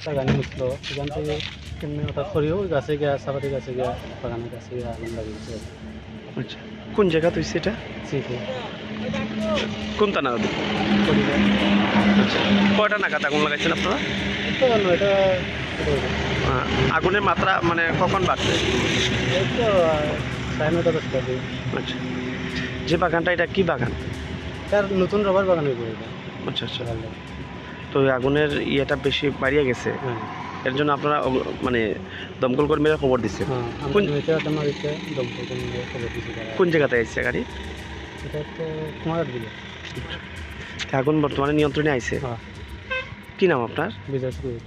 বাগানে উঠলো সেখান থেকে কেমনি হঠাৎ করেও গাছে গিয়া সাপাতি গাছে গিয়া বাগানের গাছে গিয়া আগুন লাগিয়েছে। আচ্ছা, কোন জায়গা তুই সেটা? সিটে কোন থানা? পরিবার আচ্ছা, কয়টা নাগাদ আগুন লাগাইছেন আপনারা? তো জানো এটা আগুনের মাত্রা মানে কখন বাড়ছে? এই তো 9:30 10টা দিয়ে। আচ্ছা, যে বাগানটা এটা কি বাগান? তার নতুন রবার বাগান হইব এটা। আচ্ছা আচ্ছা, ভালো। তো এই আগুনের ইয়েটা বেশি বাড়িয়ে গেছে, হ্যাঁ এর জন্য আপনারা মানে দমকল কর্মীরা খবর দিচ্ছে? হ্যাঁ কোন মারিতে দমকল কর্মীরা খবর দিয়েছে তারা। কোন জায়গাতে এসেছে গাড়ি? এটা তো কুমার দিল। আগুন বর্তমানে নিয়ন্ত্রণে আইছে। হ্যাঁ কি নাম আপনার? বিজয় শুরু।